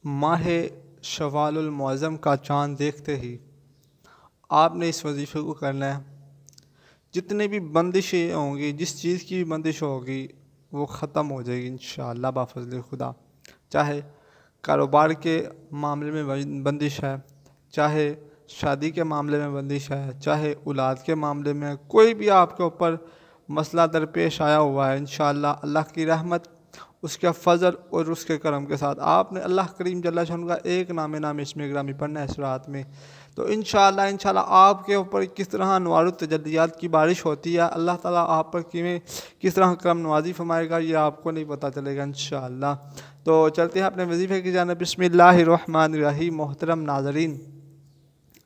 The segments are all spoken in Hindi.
माह शवालुल मुअज़्ज़म का चाँद देखते ही आपने इस वजीफ़े को करना है। जितनी भी बंदिशें होंगी, जिस चीज़ की भी बंदिश होगी, वो ख़त्म हो जाएगी इंशाअल्लाह बाफ़ज़्ल खुदा। चाहे कारोबार के मामले में बंदिश है, चाहे शादी के मामले में बंदिश है, चाहे औलाद के मामले में, कोई भी आपके ऊपर मसला दरपेश आया हुआ है, इंशाअल्लाह अल्लाह की रहमत, उसका फ़ज़ल और उसके करम के साथ आपने अल्लाह करीम जल्ल शान का एक नाम इसमें गिरामी पढ़ना है इस रात में। तो इंशाअल्लाह आपके ऊपर किस तरह अनवार तजल्लियात की बारिश होती है, अल्लाह ताला आप पर किस तरह करम नवाजी फरमाएगा, ये आपको नहीं पता चलेगा इंशाअल्लाह। तो चलते हैं अपने वजीफ़े की जानिब। बिस्मिल्लाहिर्रहमानिर्रहीम। मोहतरम नाज़रीन,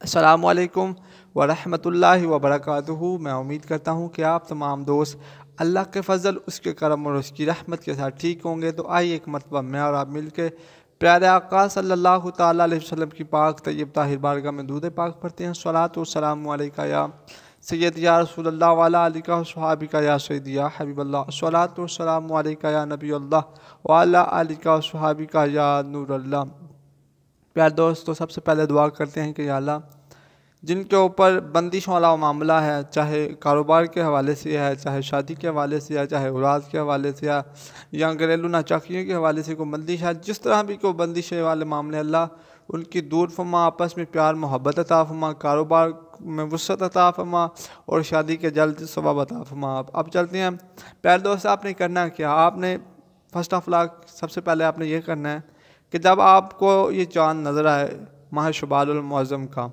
अस्सलामु अलैकुम व रहमतुल्लाहि व बरकातुहू। मैं उम्मीद करता हूँ कि आप तमाम दोस्त अल्लाह के फ़ज़ल, उसके करम और उसकी रहमत के साथ ठीक होंगे। तो आइए एक मरतबा मैं और आप मिल के प्यारे आका सल्लल्लाहु ताला अलैहि वसल्लम की पाक तय्यब ताहिर बारगाह में दूध पाक पढ़ते हैं। स्वलातु वस्सलामु अलैका या सय्यद या रसूलल्लाह व अला आलिका व सहाबिका या सय्यदी या हबीबल्लाह। स्वलातु वस्सलामु अलैका या नबी अल्लाह व अला आलिका व सहाबिका या नूर अल्लाह। प्यारे दोस्तों, सबसे पहले दुआ करते हैं कि या अल्लाह, जिनके ऊपर बंदिश वाला मामला है, चाहे कारोबार के हवाले से है, चाहे शादी के हवाले से है, चाहे औलाद के हवाले से है, या घरेलू नाचाकियों के हवाले से कोई बंदिश है, जिस तरह भी कोई बंदिश वाले मामले, अल्लाह उनकी दूर फरमा, आपस में प्यार मोहब्बत अता फरमा, कारोबार में वुसअत अता फरमा और शादी के जल्द सवाब अता फरमा। अब चलते हैं। प्यारे दोस्त, आपने करना क्या? आपने फर्स्ट ऑफ ऑल सबसे पहले आपने ये करना है कि जब आपको ये चाँद नज़र आए माह शवालुल मुअज़्ज़म का,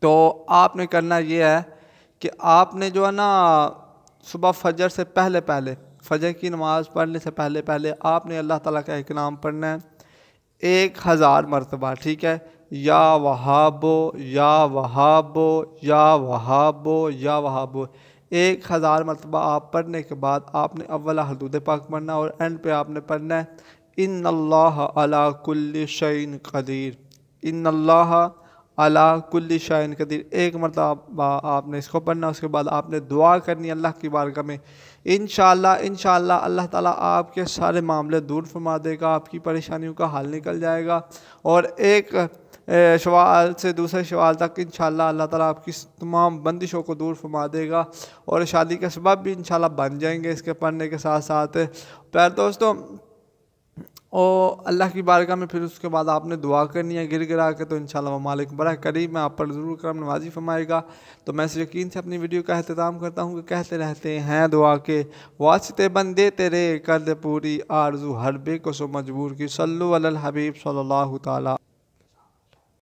तो आपने करना ये है कि आपने जो है ना, सुबह फजर से पहले पहले, फजर की नमाज़ पढ़ने से पहले पहले आपने अल्लाह ताला का एक नाम पढ़ना है 1000 मरतबा। ठीक है? या वहाबो या वहाबो या वहाबो या वहाबो 1000 मरतबा आप पढ़ने के बाद आपने अव्वला हदूद पाक पढ़ना और एंड पे आपने पढ़ना है इन्नल्लाह अला कुल्ली शैइन कदीर, इन्नल्लाह अला कुल्ली शाइन कदीर। एक मरतबा आपने इसको पढ़ना। उसके बाद आपने दुआ करनी अल्लाह की बारगाह में। इंशाअल्लाह अल्लाह ताला आपके सारे मामले दूर फरमा देगा, आपकी परेशानियों का हल निकल जाएगा और एक सवाल से दूसरे सवाल तक इंशाअल्लाह अल्लाह ताला आपकी तमाम बंदिशों को दूर फरमा देगा और शादी के सबब भी इंशाअल्लाह बन जाएंगे इसके पढ़ने के साथ साथ। प्यारे दोस्तों, और अल्लाह की बारगाह में फिर उसके बाद आपने दुआ करनी है गिर गिरा के, तो इंशाअल्लाह मालिक बड़ा करीम है, आप पर ज़रूर करम नवाजी फरमाएगा। तो मैं इस यकीन से अपनी वीडियो का अहतमाम करता हूँ कि कहते रहते हैं दुआ के वास्ते बंदे तेरे कर दे पूरी आरज़ू हर बेकसो मजबूर की। सल्लु अलल हबीब सल्लल्लाहु ताला